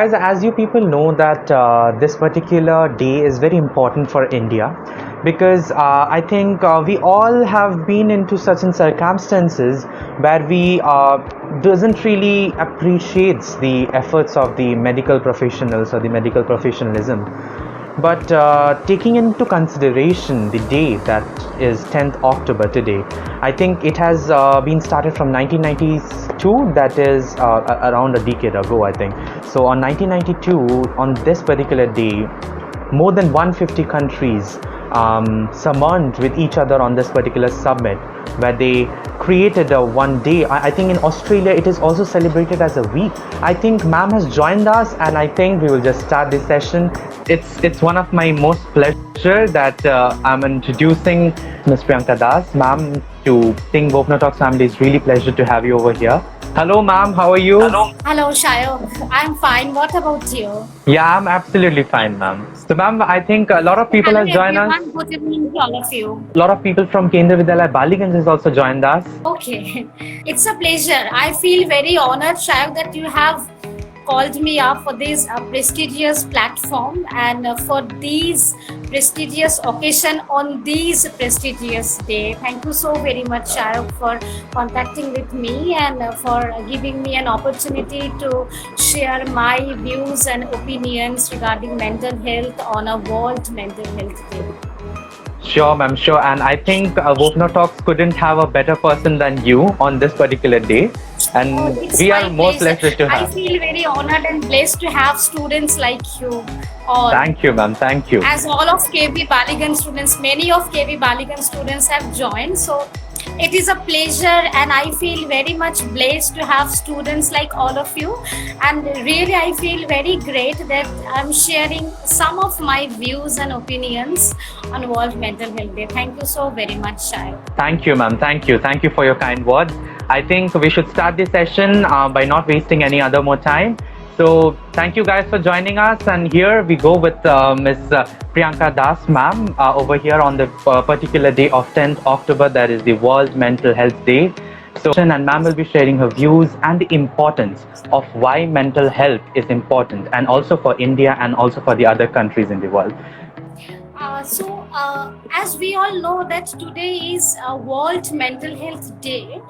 guys, as you people know that this particular day is very important for India because I think we all have been into certain circumstances where we doesn't really appreciates the efforts of the medical professionals or the medical professionalism. But taking into consideration the day that is 10th October today, I think it has been started from 1992, that is around a decade ago, I think. So on 1992, on this particular day, more than 150 countries summoned with each other on this particular summit where they created a one day. I think in Australia it is also celebrated as a week. I think ma'am has joined us and I think we will just start this session. It's one of my most pleasure that I'm introducing Ms. Priyanka Das, ma'am, to Think Wopner Talks family. It's really pleasure to have you over here. Hello ma'am, how are you? Hello, Shayok. I'm fine. What about you? Yeah, I'm absolutely fine, ma'am. So, ma'am, I think a lot of people Hello, have joined us. everyone. Good evening to all of you. A lot of people from Kendriya Vidyalaya Baliganj has also joined us. Okay. It's a pleasure. I feel very honored, Shayok, that you have called me up for this prestigious platform and for these prestigious occasion on this prestigious day. Thank you so very much, Shayok, for contacting with me and for giving me an opportunity to share my views and opinions regarding mental health on a World Mental Health Day. Sure, ma'am, sure. And I think Wopner Talks couldn't have a better person than you on this particular day. And It's we my are more pleasure to I have. feel very honored and blessed to have students like you all. Thank you, ma'am. Thank you. As all of KB Baligan students, many of KB Baligan students have joined. So it is a pleasure and I feel very much blessed to have students like all of you. And really, I feel very great that I'm sharing some of my views and opinions on World Mental Health Day. Thank you so very much, Shai. Thank you, ma'am. Thank you. Thank you for your kind words. I think we should start this session by not wasting any other more time. So thank you guys for joining us, and here we go with Ms. Priyanka Das ma'am over here on the particular day of 10th October, that is the World Mental Health Day. So and ma'am will be sharing her views and the importance of why mental health is important, and also for India and also for the other countries in the world. As we all know that today is World Mental Health Day,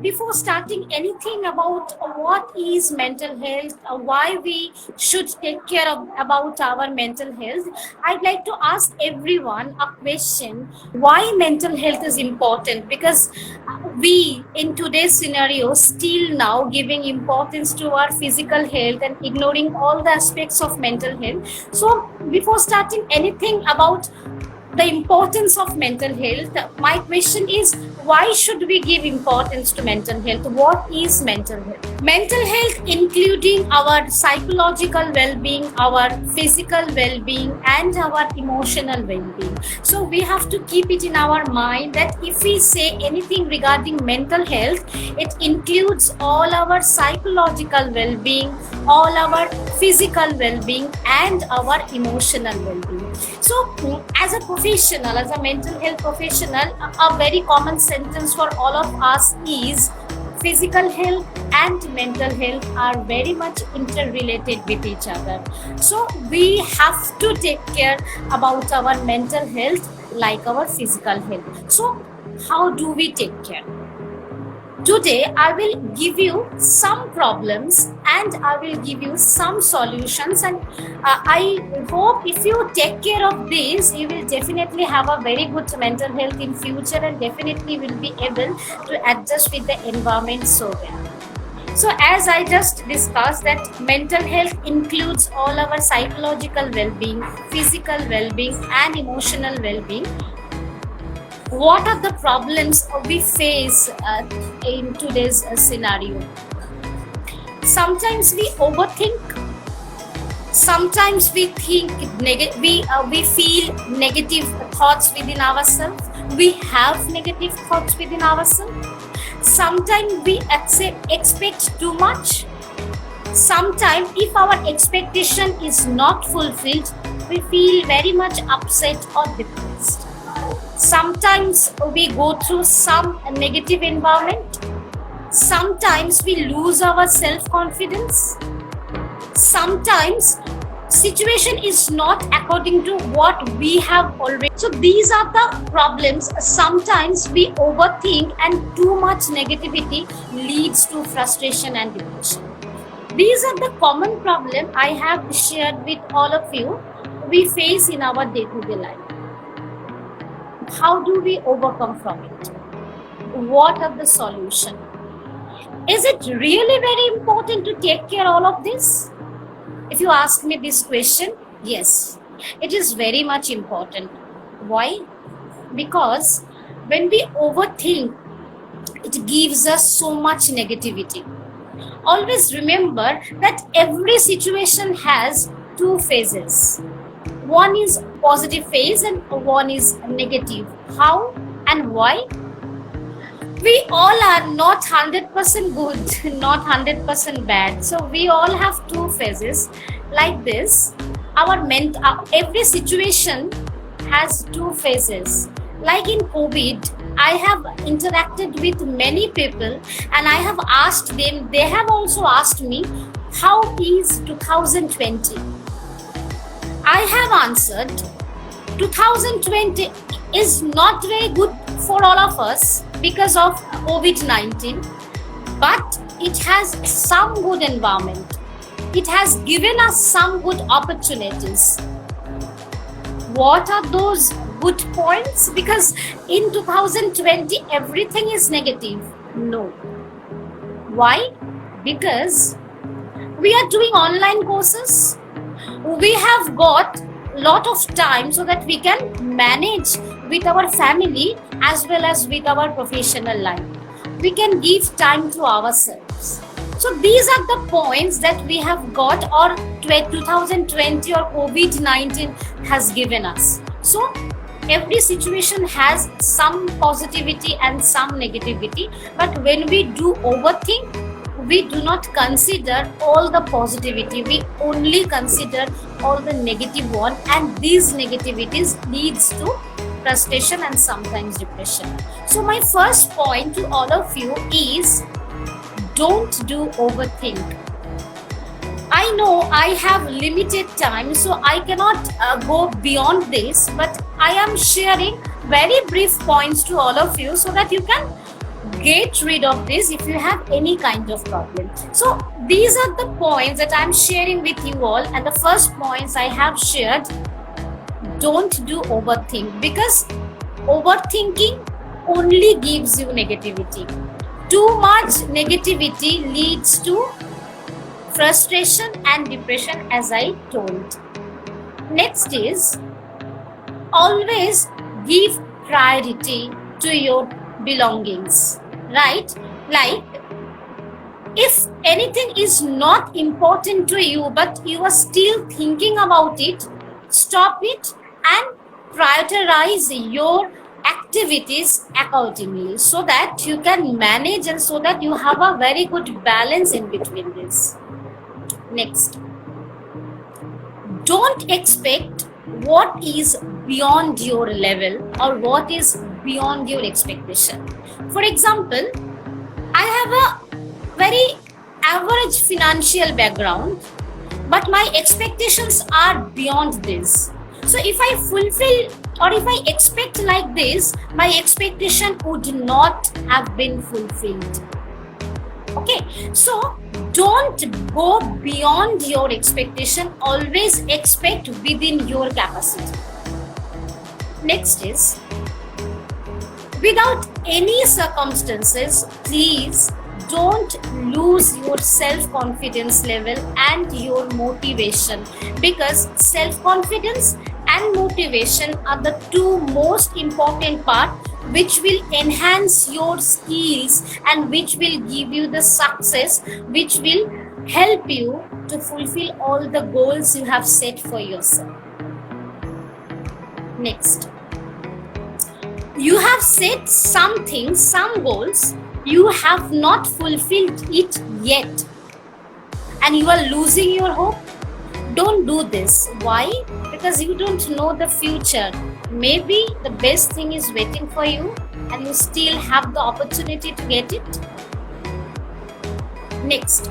before starting anything about what is mental health, why we should take care of about our mental health, I'd like to ask everyone a question: why mental health is important? Because we in today's scenario still now giving importance to our physical health and ignoring all the aspects of mental health. So before starting anything about the importance of mental health, my question is, why should we give importance to mental health? What is mental health? Mental health including our psychological well-being, our physical well-being and our emotional well-being. So we have to keep it in our mind that if we say anything regarding mental health, it includes all our psychological well-being, all our physical well-being and our emotional well-being. So as a professional, as a mental health professional, a very common sentence for all of us is physical health and mental health are very much interrelated with each other. So we have to take care about our mental health like our physical health. So how do we take care? Today, I will give you some problems and I will give you some solutions, and I hope if you take care of this, you will definitely have a very good mental health in future and definitely will be able to adjust with the environment so well. So as I just discussed that mental health includes all our psychological well-being, physical well-being and emotional well-being. What are the problems we face in today's scenario? Sometimes we overthink. Sometimes we think we feel negative thoughts within ourselves. We have negative thoughts within ourselves. Sometimes we expect too much. Sometimes if our expectation is not fulfilled, we feel very much upset or depressed. Sometimes we go through some negative environment. Sometimes we lose our self-confidence. sometimes situation is not according to what we have already. So these are the problems. Sometimes we overthink and too much negativity leads to frustration and depression. These are the common problem I have shared with all of you we face in our day-to-day life. How do we overcome from it? What are the solution? Is it really very important to take care all of this? If you ask me this question, yes, it is very much important. Why? Because when we overthink, it gives us so much negativity. Always remember that every situation has two phases. One is positive phase and one is negative. How and why? We all are not 100% good, not 100% bad. So we all have two phases like this. Every situation has two phases. Like in COVID, I have interacted with many people and I have asked them, they have also asked me, how is 2020? I have answered, 2020 is not very good for all of us because of COVID-19, but it has some good environment. It has given us some good opportunities. What are those good points? Because in 2020, everything is negative. No. Why? Because we are doing online courses. We have got lot of time so that we can manage with our family as well as with our professional life. We can give time to ourselves. So these are the points that we have got, or 2020 or COVID-19 has given us. So every situation has some positivity and some negativity, but when we do overthink, we do not consider all the positivity, we only consider all the negative one, and these negativities leads to frustration and sometimes depression. So my first point to all of you is, don't do overthink. I know I have limited time, so I cannot go beyond this, but I am sharing very brief points to all of you so that you can get rid of this if you have any kind of problem. So these are the points that I'm sharing with you all, and the first points I have shared, don't do overthink, because overthinking only gives you negativity. Too much negativity leads to frustration and depression, as I told. Next is, always give priority to your belongings, right? Like, if anything is not important to you but you are still thinking about it, stop it and prioritize your activities accordingly so that you can manage and so that you have a very good balance in between this. Next, don't expect what is beyond your level or what is beyond your expectation. For example, I have a very average financial background, but my expectations are beyond this. So if I fulfill or if I expect like this, my expectation would not have been fulfilled. Okay, so don't go beyond your expectation, always expect within your capacity. Next is, without any circumstances, please don't lose your self-confidence level and your motivation, because self-confidence and motivation are the two most important parts which will enhance your skills and which will give you the success, which will help you to fulfill all the goals you have set for yourself. Next, you have set something, some goals, you have not fulfilled it yet and you are losing your hope. Don't do this. Why? Because you don't know the future. Maybe the best thing is waiting for you and you still have the opportunity to get it. Next,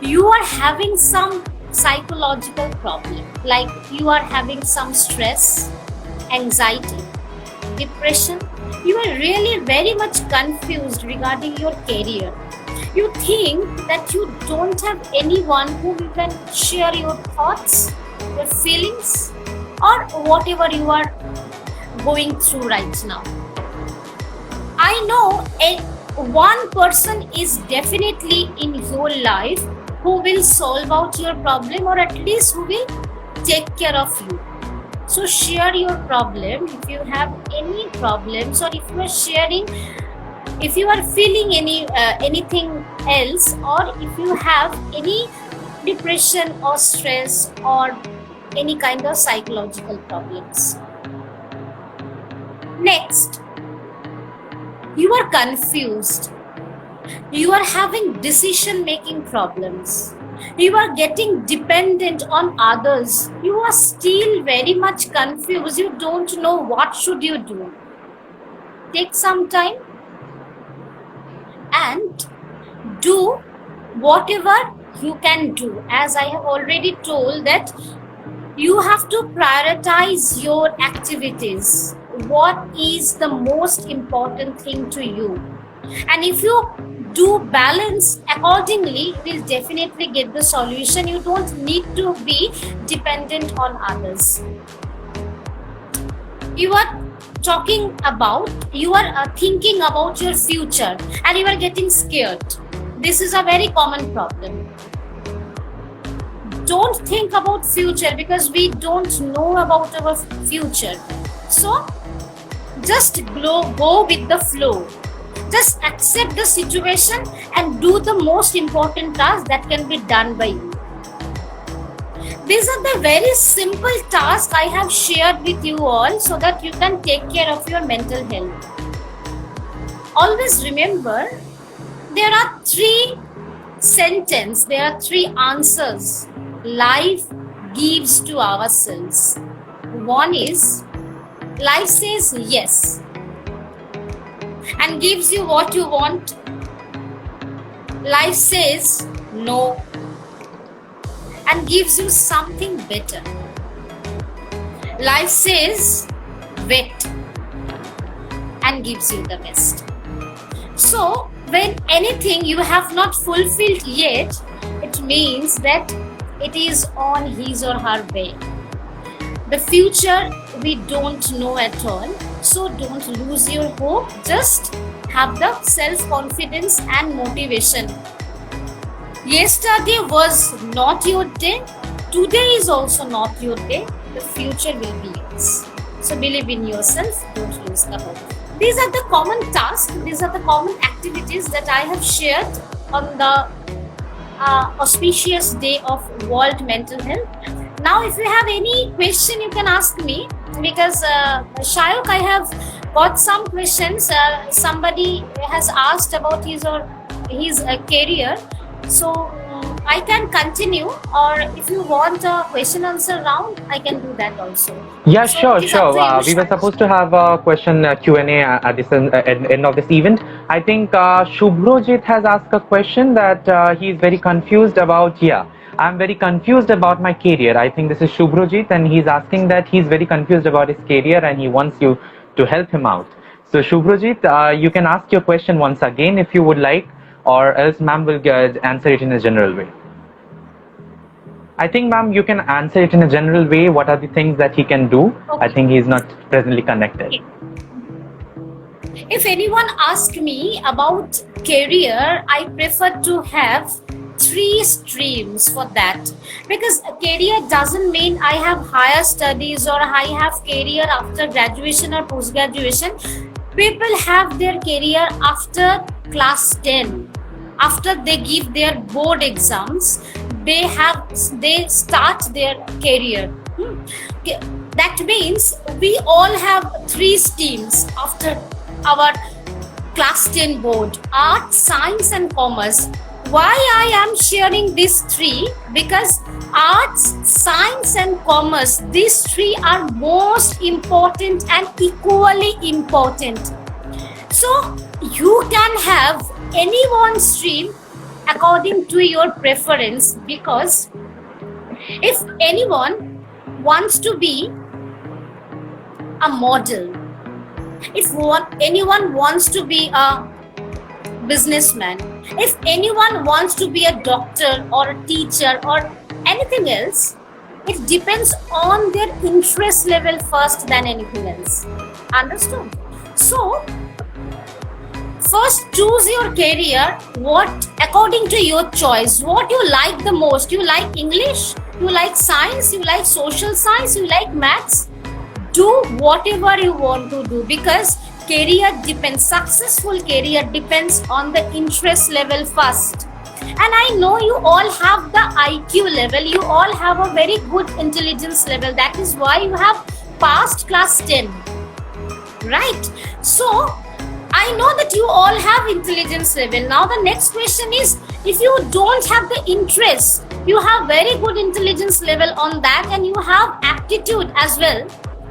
you are having some psychological problem, like you are having some stress, anxiety, depression, you are really very much confused regarding your career. You think that you don't have anyone whom you can share your thoughts, your feelings, or whatever you are going through right now. I know one person is definitely in your life who will solve out your problem, or at least who will take care of you. So share your problem if you have any problems, or if you are sharing, if you are feeling anything else, or if you have any depression or stress or any kind of psychological problems. Next, you are confused, you are having decision making problems, you are getting dependent on others, you are still very much confused, you don't know what should you do. Take some time and do whatever you can do. As I have already told, that you have to prioritize your activities. What is the most important thing to you? And if you do balance accordingly, you will definitely get the solution. You don't need to be dependent on others. You are talking about, you are thinking about your future and you are getting scared. This is a very common problem. Don't think about future, because we don't know about our future. So just go with the flow. Just accept the situation and do the most important task that can be done by you. These are the very simple tasks I have shared with you all, so that you can take care of your mental health. Always remember, there are three sentences, there are three answers life gives to ourselves. One is, life says yes and gives you what you want. Life says no and gives you something better. Life says wait and gives you the best. So when anything you have not fulfilled yet, it means that it is on his or her way. The future we don't know at all, so don't lose your hope. Just have the self-confidence and motivation. Yesterday was not your day, today is also not your day, the future will be yours. So believe in yourself, don't lose the hope. These are the common tasks, these are the common activities that I have shared on the auspicious day of World Mental Health. Now, if you have any question, you can ask me, because Shayok, I have got some questions. Somebody has asked about his career, so I can continue, or if you want a question answer round, I can do that also. Yeah, So sure, it is up sure. to you, We were Shayok. supposed to have a question Q&A at this end of this event. I think Shubhrojit has asked a question that he is very confused about. Yeah, I'm very confused about my career. I think this is Shubhrojit, and he's asking that he's very confused about his career and he wants you to help him out. So Shubhrojit, you can ask your question once again if you would like, or else ma'am will answer it in a general way. I think, ma'am, you can answer it in a general way. What are the things that he can do? I think he's not presently connected. If anyone asks me about career, I prefer to have three streams for that, because career doesn't mean I have higher studies or I have career after graduation or post graduation. People have their career after class 10, after they give their board exams, they start their career. That means we all have three streams after our class 10 board: art, science and commerce. Why I am sharing these three? Because arts, science and commerce, these three are most important and equally important. So you can have any one stream according to your preference, because if anyone wants to be a model, if anyone wants to be a businessman, if anyone wants to be a doctor or a teacher or anything else, it depends on their interest level first than anything else. Understood? So, first choose your career what according to your choice, what you like the most. You like English, you like science, you like social science, you like maths. Do whatever you want to do, because career depends, successful career depends on the interest level first. And I know you all have the IQ level, you all have a very good intelligence level, that is why you have passed class 10, right? So I know that you all have intelligence level. Now the next question is, if you don't have the interest, you have very good intelligence level on that and you have aptitude as well,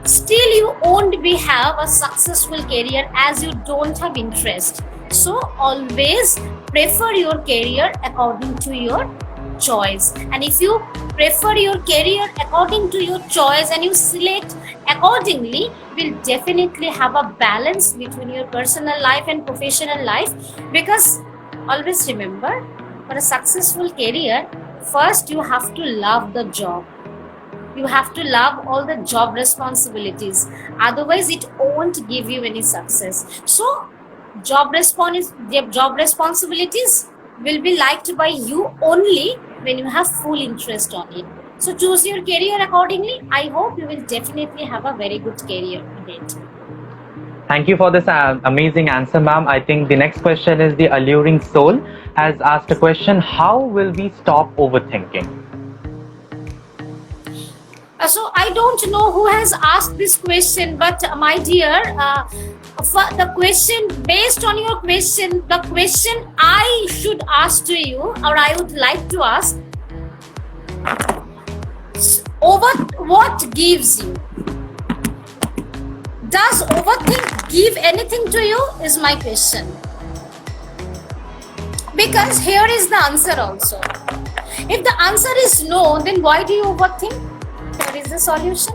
still you won't be have a successful career as you don't have interest. So always prefer your career according to your choice, and if you prefer your career according to your choice and you select accordingly, will definitely have a balance between your personal life and professional life. Because always remember, for a successful career, first you have to love the job, you have to love all the job responsibilities, otherwise it won't give you any success. So job responsibilities will be liked by you only when you have full interest on it. So choose your career accordingly. I hope you will definitely have a very good career in it. Thank you for this amazing answer, ma'am. I think the next question is the alluring soul has asked a question: how will we stop overthinking? So I don't know who has asked this question, but my dear, for the question, based on your question, the question I should ask to you, or I would like to ask, over what gives you? Does overthink give anything to you? Is my question. Because here is the answer also. If the answer is no, then why do you overthink? Here is the solution.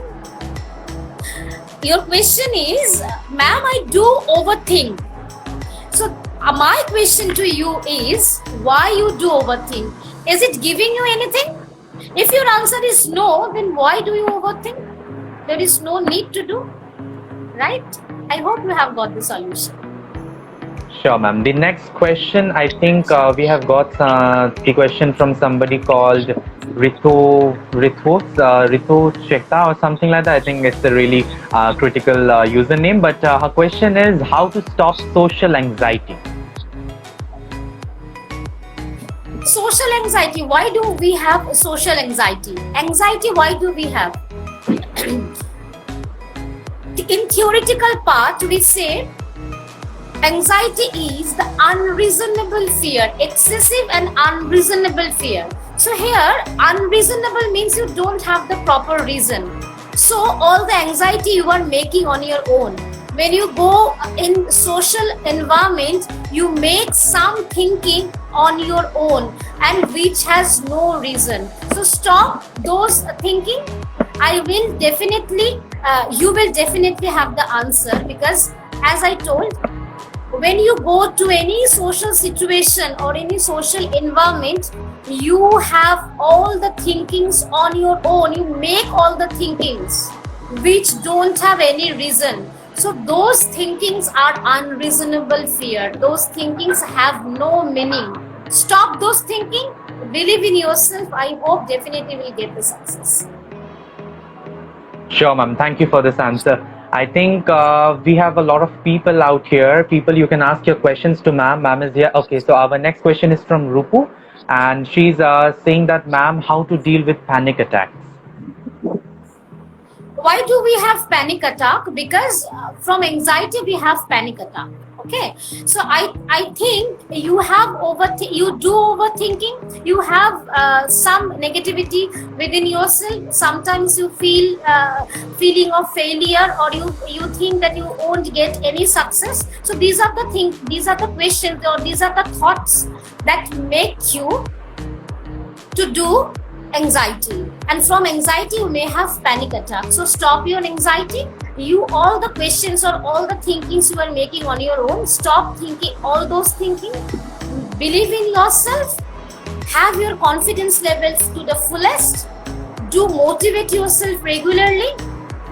Your question is, ma'am, I do overthink. So my question to you is, why you do overthink? Is it giving you anything? If your answer is no, then why do you overthink? There is no need to do, right? I hope you have got the solution. Sure, ma'am. The next question, I think we have got the question from somebody called Ritu Chekta or something like that. I think it's a really critical username, but her question is how to stop social anxiety. Social anxiety. Why do we have social anxiety? Anxiety, why do we have? In theoretical part, we say anxiety is the unreasonable fear, excessive and unreasonable fear. So here, unreasonable means you don't have the proper reason. So all the anxiety you are making on your own. When you go in social environment, you make some thinking on your own and which has no reason. So stop those thinking. I will definitely, you will definitely have the answer, because as I told, when you go to any social situation or any social environment, you have all the thinkings on your own. You make all the thinkings which don't have any reason. So those thinkings are unreasonable fear. Those thinkings have no meaning. Stop those thinking. Believe in yourself. I hope definitely will get the success. Sure, ma'am. Thank you for this answer. I think we have a lot of people out here. People, you can ask your questions to ma'am. Ma'am is here. Okay, so our next question is from Rupu, and she's saying that, ma'am, how to deal with panic attacks? Why do we have panic attack? Because from anxiety we have panic attack. Okay, so I think you have you do overthinking. You have some negativity within yourself. Sometimes you feel feeling of failure, or you think that you won't get any success. So these are the things, these are the questions, or these are the thoughts that make you to do anxiety, and from anxiety you may have panic attack. So stop your anxiety. You, all the questions or all the thinkings you are making on your own, stop thinking all those thinking. Believe in yourself, have your confidence levels to the fullest, do motivate yourself regularly,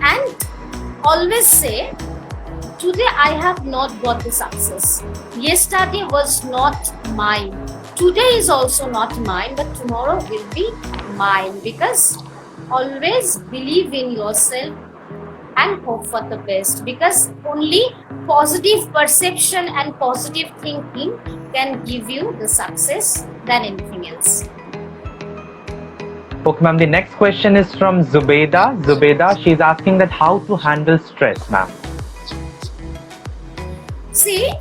and always say, today I have not got the success. Yesterday was not mine. Today is also not mine, but tomorrow will be mine. Because always believe in yourself and hope for the best. Because only positive perception and positive thinking can give you the success than anything else. Okay, ma'am. The next question is from Zubeda. Zubeda, she's asking that how to handle stress, ma'am. See,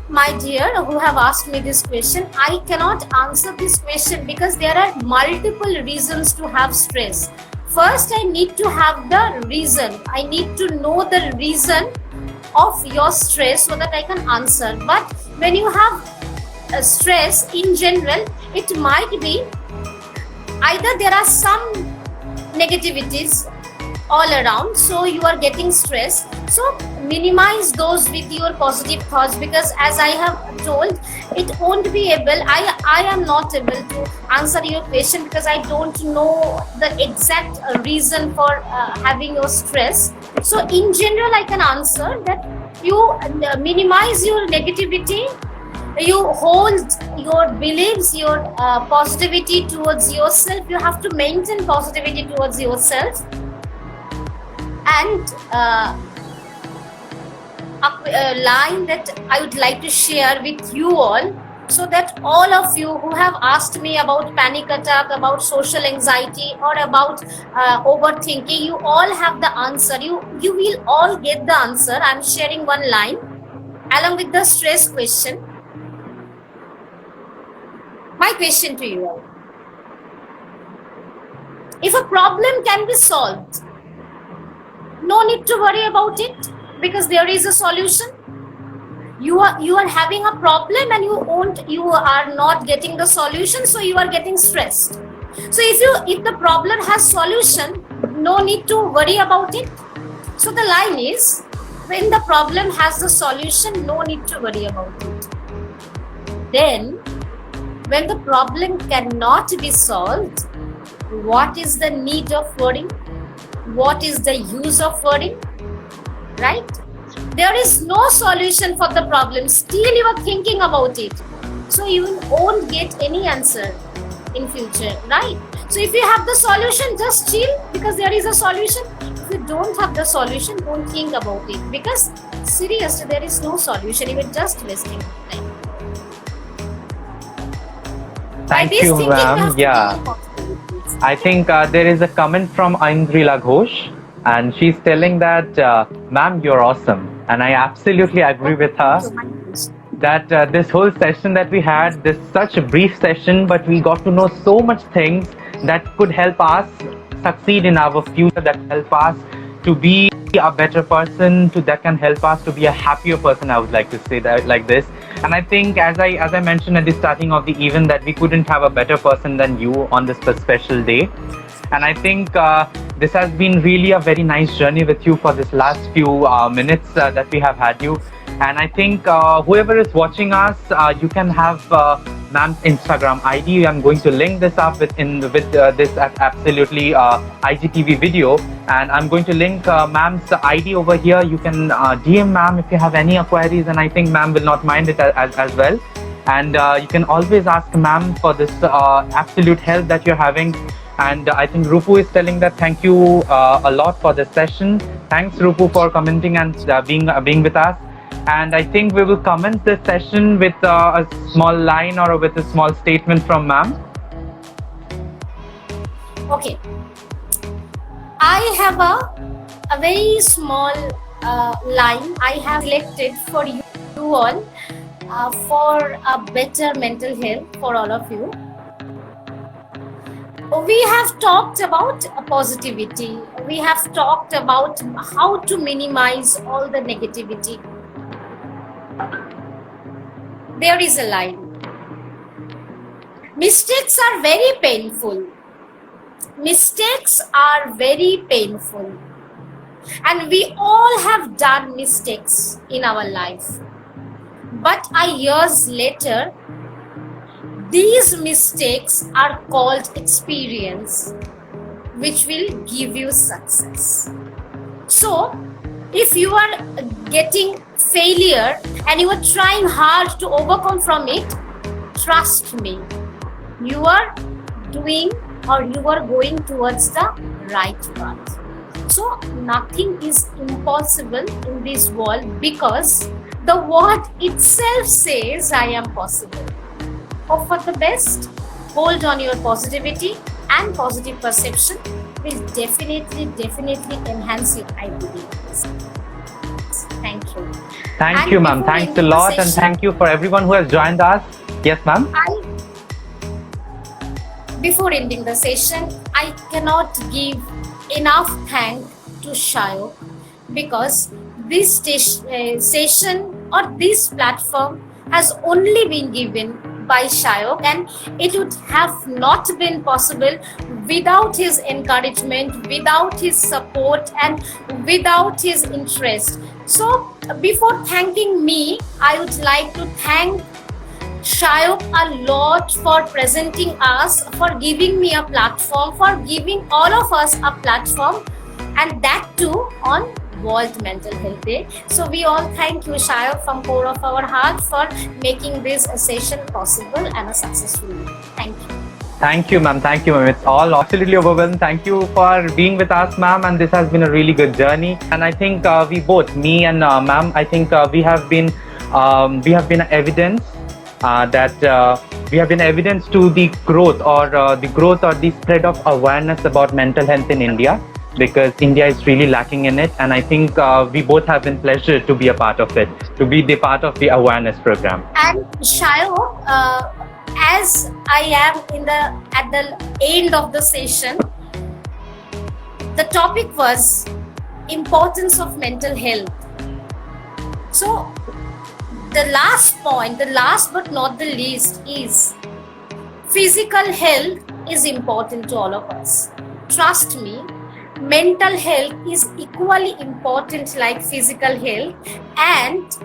my dear, who have asked me this question, I cannot answer this question because there are multiple reasons to have stress. First, I need to have the reason. I need to know the reason of your stress so that I can answer. But when you have stress in general, it might be either there are some negativities all around, so you are getting stressed. So minimize those with your positive thoughts, because as I have told, it won't be able, I am not able to answer your question because I don't know the exact reason for having your stress. So in general I can answer that you minimize your negativity, you hold your beliefs, your positivity towards yourself. You have to maintain positivity towards yourself. And a line that I would like to share with you all, so that all of you who have asked me about panic attack, about social anxiety, or about overthinking, you all have the answer. You will all get the answer. I'm sharing one line along with the stress question. My question to you all: if a problem can be solved, no need to worry about it, because there is a solution. You are having a problem and you are not getting the solution, so you are getting stressed. So if the problem has solution, no need to worry about it. So the line is, when the problem has the solution, no need to worry about it. Then when the problem cannot be solved, what is the need of worrying? What is the use of worrying? Right? There is no solution for the problem. Still you are thinking about it. So you won't get any answer in future, right? So if you have the solution, just chill, because there is a solution. If you don't have the solution, don't think about it, because seriously, there is no solution. You are just wasting time. Thank you, ma'am. Yeah. I think there is a comment from Aindrila Ghosh, and she's telling that, ma'am, you're awesome. And I absolutely agree with her that this whole session that we had, this such a brief session, but we got to know so much things that could help us succeed in our future, that help us to be a better person, that can help us to be a happier person. I would like to say that like this. And I think, as I mentioned at the starting of the event, that we couldn't have a better person than you on this special day. And I think this has been really a very nice journey with you for this last few minutes that we have had you. And I think whoever is watching us, you can have ma'am's Instagram ID. I'm going to link this up with this absolutely IGTV video, and I'm going to link ma'am's ID over here. You can DM ma'am if you have any queries, and I think ma'am will not mind it as well. And you can always ask ma'am for this absolute help that you're having. And I think Rupu is telling that thank you a lot for this session. Thanks, Rupu, for commenting and being with us. And I think we will commence this session with a small line or with a small statement from ma'am. Okay. I have a very small line I have selected for you all for a better mental health for all of you. We have talked about positivity. We have talked about how to minimize all the negativity. There is a line. Mistakes are very painful. Mistakes are very painful. And we all have done mistakes in our life. But years later, these mistakes are called experience, which will give you success. So, if you are getting failure and you are trying hard to overcome from it, trust me, you are doing or you are going towards the right path. So, nothing is impossible in this world because the word itself says, I am possible. Hope for the best. Hold on your positivity and positive perception will definitely enhance your ideas. Thank you. Thank you, ma'am. Thanks a lot, and thank you for everyone who has joined us. Yes, ma'am. Before ending the session, I cannot give enough thanks to Shayok because this session or this platform has only been given by Shayok, and it would have not been possible without his encouragement, without his support, and without his interest. So, before thanking me, I would like to thank Shayok a lot for presenting us, for giving me a platform, for giving all of us a platform, and that too on World Mental Health Day. So we all thank you, Shayok, from core of our heart for making this session possible and a successful one. Thank you. Thank you, ma'am. Thank you, ma'am. It's all absolutely overwhelmed. Thank you for being with us, ma'am. And this has been a really good journey. And I think we both, me and ma'am, I think we have been evidence we have been evidence to the growth or the spread of awareness about mental health in India, because India is really lacking in it, and I think we both have been pleasure to be a part of it, to be the part of the awareness program. And Shayok, as I am at the end of the session, the topic was importance of mental health. So the last point, the last but not the least, is physical health is important to all of us. Trust me, mental health is equally important like physical health, and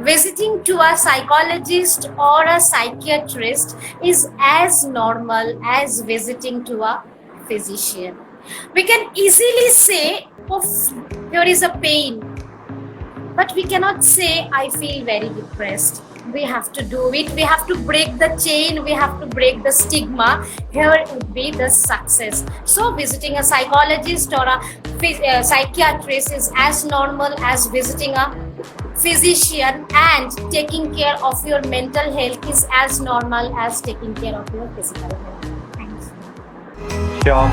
visiting to a psychologist or a psychiatrist is as normal as visiting to a physician. We can easily say, oh, there is a pain, but we cannot say, I feel very depressed. We have to do it. We have to break the chain. We have to break the stigma. Here would be the success. So visiting a psychologist or a psychiatrist is as normal as visiting a physician, and taking care of your mental health is as normal as taking care of your physical health. Thanks. Sure,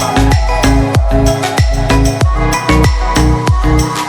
ma'am.